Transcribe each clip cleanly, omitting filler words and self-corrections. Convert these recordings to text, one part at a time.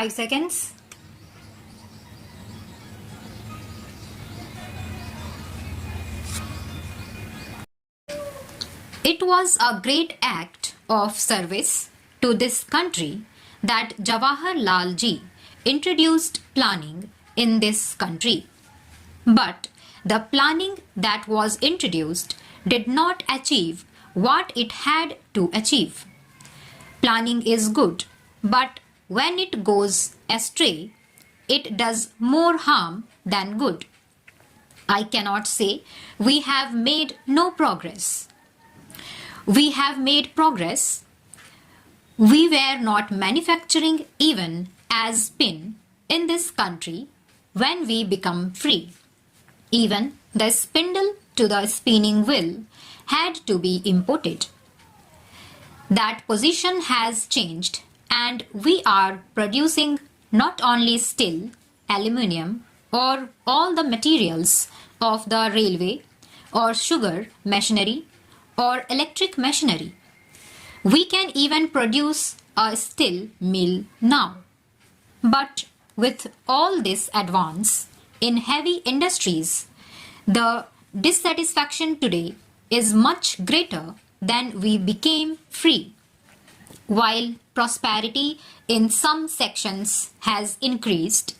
5 seconds. It was a great act of service to this country that Jawaharlal ji introduced planning in this country. But the planning that was introduced did not achieve what it had to achieve. Planning is good, but when it goes astray, it does more harm than good. I cannot say we have made no progress. We have made progress. We were not manufacturing even as spin in this country when we become free. Even the spindle to the spinning wheel had to be imported. That position has changed and we are producing not only steel, aluminium or all the materials of the railway or sugar machinery or electric machinery. We can even produce a steel mill now. But with all this advance in heavy industries, the dissatisfaction today is much greater than we became free. While prosperity in some sections has increased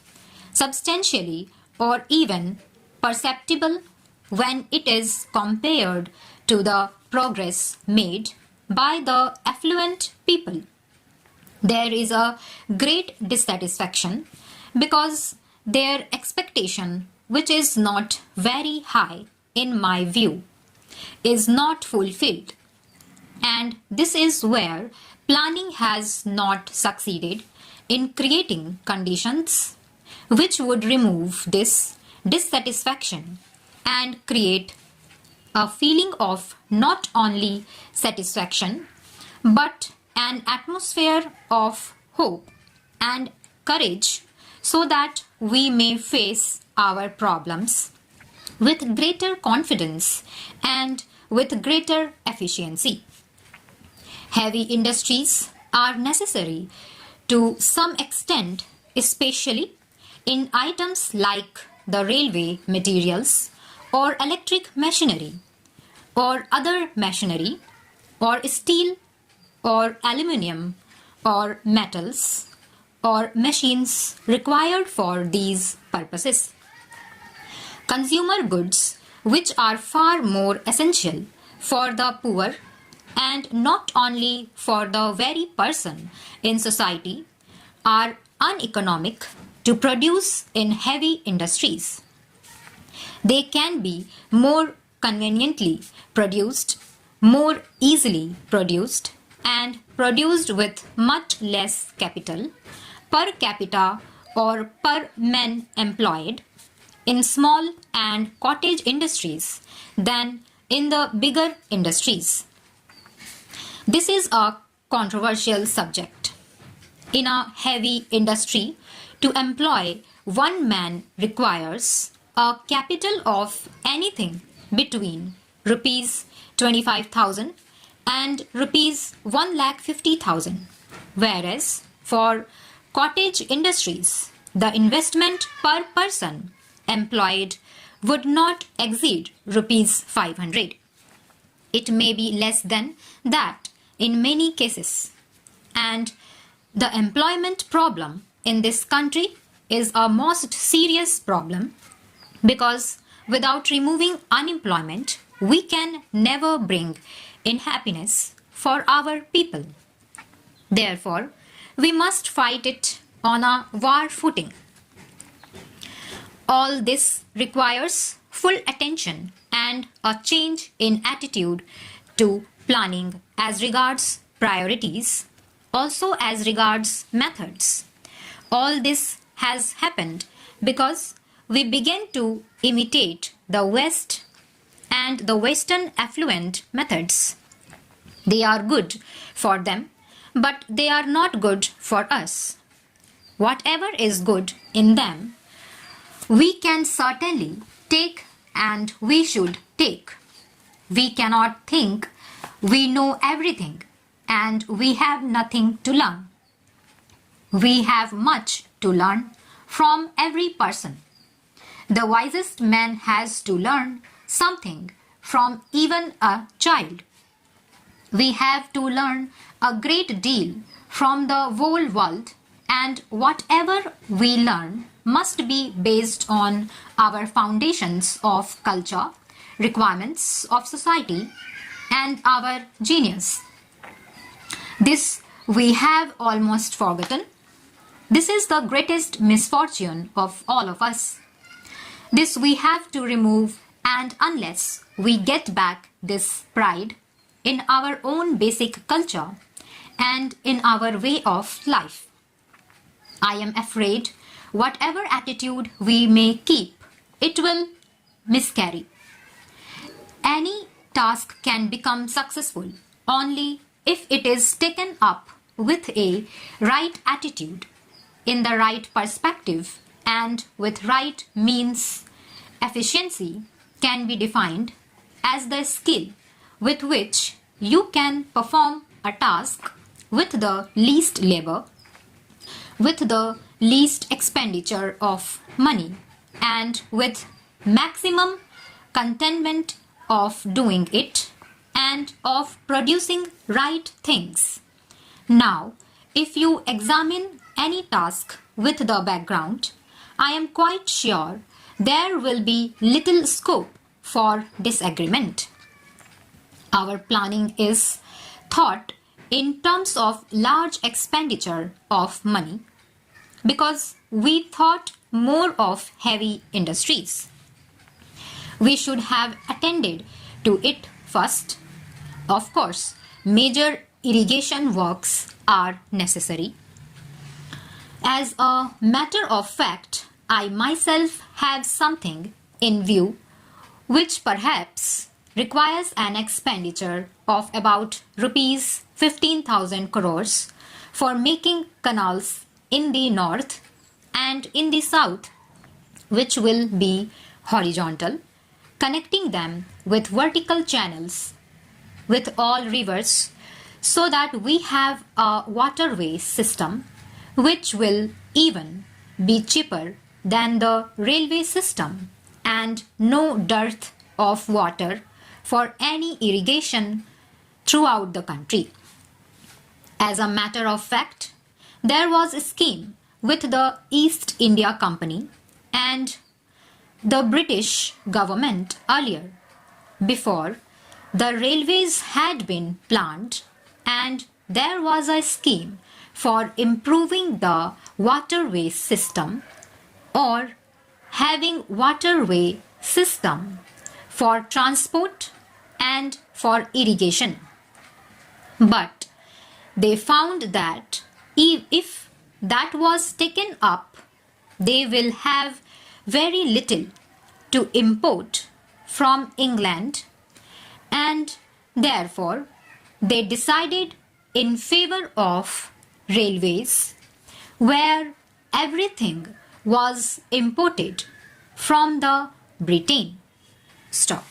substantially or even perceptible when it is compared to the progress made by the affluent people, there is a great dissatisfaction because their expectation, which is not very high in my view, is not fulfilled. And this is where planning has not succeeded in creating conditions which would remove this dissatisfaction and create a feeling of not only satisfaction but an atmosphere of hope and courage so that we may face our problems with greater confidence and with greater efficiency. Heavy industries are necessary to some extent, especially in items like the railway materials or electric machinery or other machinery or steel or aluminium or metals or machines required for these purposes. Consumer goods, which are far more essential for the poor and not only for the very person in society, are uneconomic to produce in heavy industries. They can be more conveniently produced, more easily produced, and produced with much less capital per capita or per man employed in small and cottage industries than in the bigger industries. This is a controversial subject. In a heavy industry, to employ one man requires a capital of anything between rupees 25,000 and rupees 1,50,000, whereas for cottage industries, the investment per person employed would not exceed rupees 500. It may be less than that in many cases. And the employment problem in this country is a most serious problem because without removing unemployment, we can never bring in happiness for our people. Therefore, we must fight it on a war footing. All this requires full attention and a change in attitude to planning as regards priorities, also as regards methods. All this has happened because we began to imitate the West and the Western affluent methods. They are good for them, but they are not good for us. Whatever is good in them, we can certainly take and we should take. We cannot think we know everything and we have nothing to learn. We have much to learn from every person. The wisest man has to learn something from even a child. We have to learn a great deal from the whole world, and whatever we learn must be based on our foundations of culture, requirements of society, and our genius. This we have almost forgotten. This is the greatest misfortune of all of us. This we have to remove, and unless we get back this pride in our own basic culture and in our way of life, I am afraid whatever attitude we may keep, it will miscarry. Any task can become successful only if it is taken up with a right attitude, in the right perspective, and with right means. Efficiency can be defined as the skill with which you can perform a task with the least labor, with the least expenditure of money, and with maximum contentment of doing it and of producing right things. Now, if you examine any task with the background, I am quite sure there will be little scope for disagreement. Our planning is thought in terms of large expenditure of money because we thought more of heavy industries. We should have attended to it first. Of course, major irrigation works are necessary. As a matter of fact, I myself have something in view which perhaps requires an expenditure of about rupees 15,000 crores for making canals in the north and in the south, which will be horizontal, connecting them with vertical channels with all rivers, so that we have a waterway system which will even be cheaper than the railway system, and no dearth of water for any irrigation throughout the country. As a matter of fact, there was a scheme with the East India Company and the British government earlier, before the railways had been planned, and there was a scheme for improving the waterway system or having waterway system for transport and for irrigation. But they found that if that was taken up, they will have very little to import from England, and therefore they decided in favor of railways, where everything was imported from the Britain. Stop.